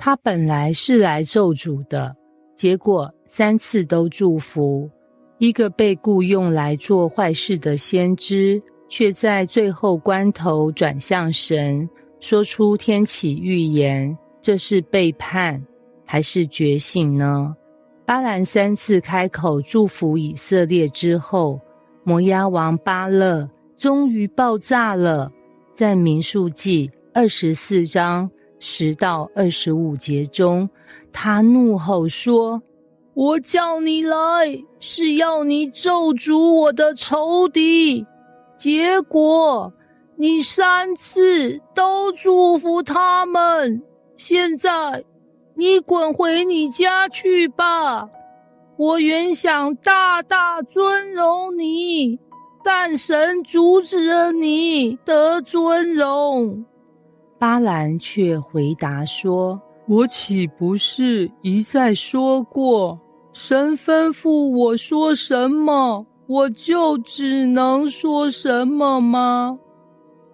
他本来是来咒诅的，结果3次都祝福。一个被雇用来做坏事的先知，却在最后关头转向神，说出天启预言，这是背叛还是觉醒呢？巴兰3次开口祝福以色列之后，摩押王巴勒终于爆炸了。在民数记24章10到25节中，他怒吼说，我叫你来是要你咒诅我的仇敌，结果你3次都祝福他们，现在你滚回你家去吧。我原想大大尊荣你，但神阻止了你得尊荣。巴兰却回答说，我岂不是一再说过，神吩咐我说什么，我就只能说什么吗？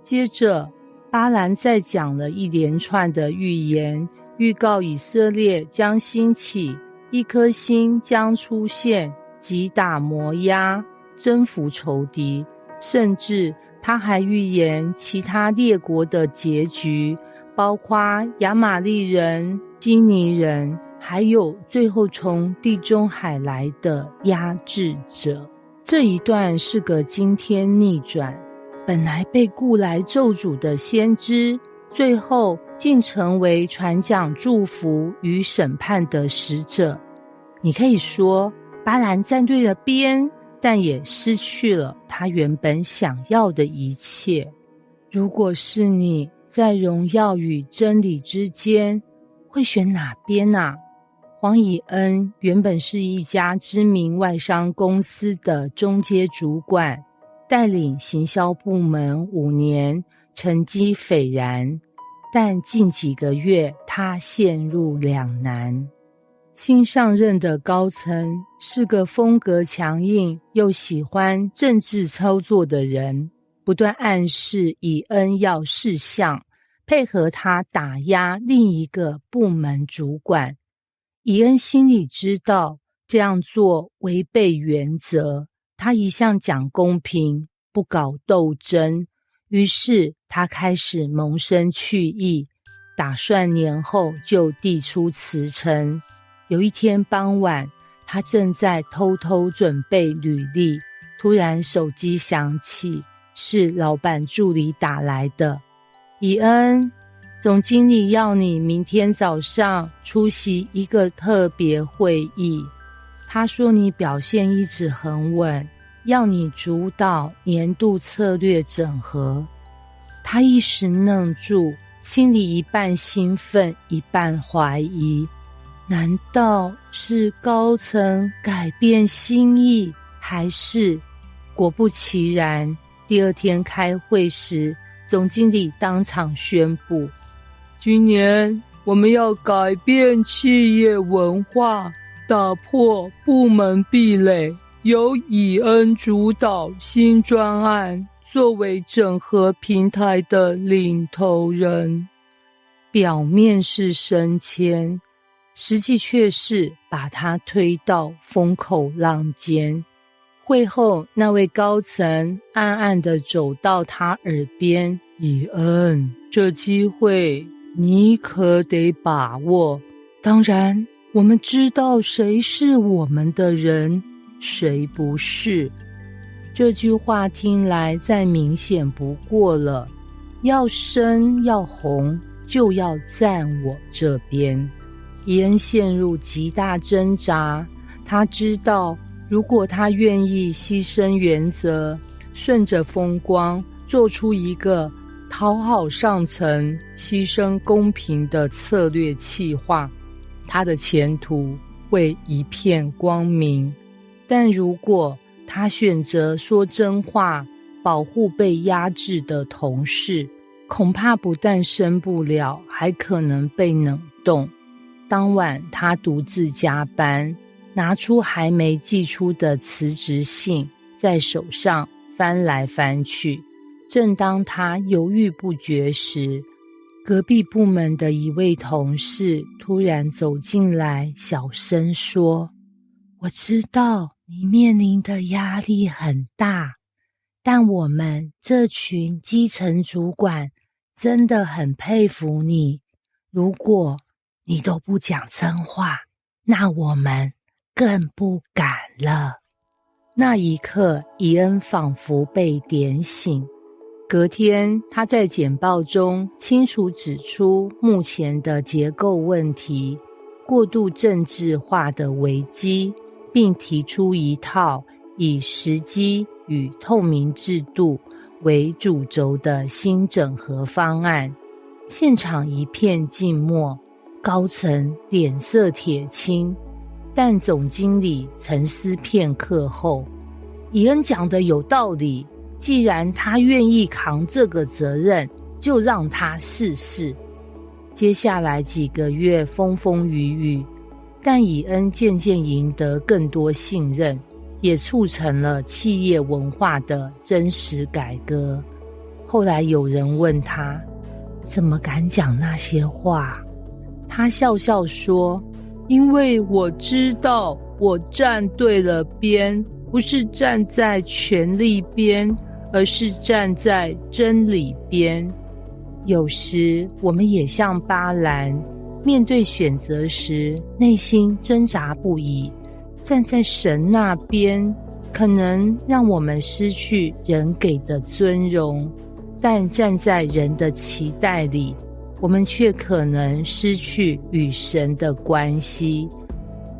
接着巴兰再讲了一连串的预言，预告以色列将兴起，一颗星将出现，击打摩押，征服仇敌，甚至他还预言其他列国的结局，包括亚玛利人、基尼人，还有最后从地中海来的压制者。这一段是个惊天逆转，本来被雇来咒诅的先知，最后竟成为传讲祝福与审判的使者。你可以说巴兰站对了边，但也失去了他原本想要的一切。如果是你，在荣耀与真理之间，会选哪边啊？黄以恩原本是一家知名外商公司的中阶主管，带领行销部门5年，成绩斐然，但近几个月他陷入两难。新上任的高层是个风格强硬又喜欢政治操作的人，不断暗示以恩要识相，配合他打压另一个部门主管。以恩心里知道这样做违背原则，他一向讲公平，不搞斗争，于是他开始萌生去意，打算年后就递出辞呈。有一天傍晚，他正在偷偷准备履历，突然手机响起，是老板助理打来的。以恩，总经理要你明天早上出席一个特别会议，他说你表现一直很稳，要你主导年度策略整合。他一时愣住，心里一半兴奋一半怀疑，难道是高层改变心意，还是……果不其然，第二天开会时，总经理当场宣布，今年我们要改变企业文化，打破部门壁垒，由以恩主导新专案，作为整合平台的领头人。表面是升迁，实际却是把他推到风口浪尖。会后，那位高层暗暗地走到他耳边，以恩，这机会你可得把握。当然，我们知道谁是我们的人，谁不是。这句话听来再明显不过了，要升要红，就要站我这边。以恩陷入极大挣扎，他知道如果他愿意牺牲原则，顺着风光，做出一个讨好上层、牺牲公平的策略企划，他的前途会一片光明。但如果他选择说真话，保护被压制的同事，恐怕不但升不了，还可能被冷冻。当晚他独自加班，拿出还没寄出的辞职信，在手上翻来翻去。正当他犹豫不决时，隔壁部门的一位同事突然走进来，小声说：“我知道你面临的压力很大，但我们这群基层主管真的很佩服你。如果你都不讲真话，那我们更不敢了。”那一刻，伊恩仿佛被点醒。隔天，他在简报中清楚指出目前的结构问题、过度政治化的危机，并提出一套以时机与透明制度为主轴的新整合方案。现场一片静默，高层脸色铁青，但总经理沉思片刻后，伊恩讲的有道理，既然他愿意扛这个责任，就让他试试。接下来几个月风风雨雨，但伊恩渐渐赢得更多信任，也促成了企业文化的真实改革。后来有人问他，怎么敢讲那些话？他笑笑说，因为我知道我站对了边，不是站在权力边，而是站在真理边。有时我们也像巴兰，面对选择时内心挣扎不已，站在神那边可能让我们失去人给的尊荣，但站在人的期待里，我们却可能失去与神的关系。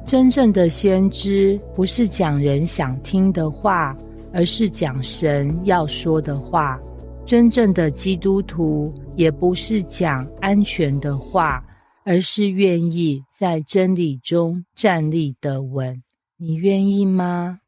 真正的先知不是讲人想听的话，而是讲神要说的话。真正的基督徒也不是讲安全的话，而是愿意在真理中站立得稳。你愿意吗？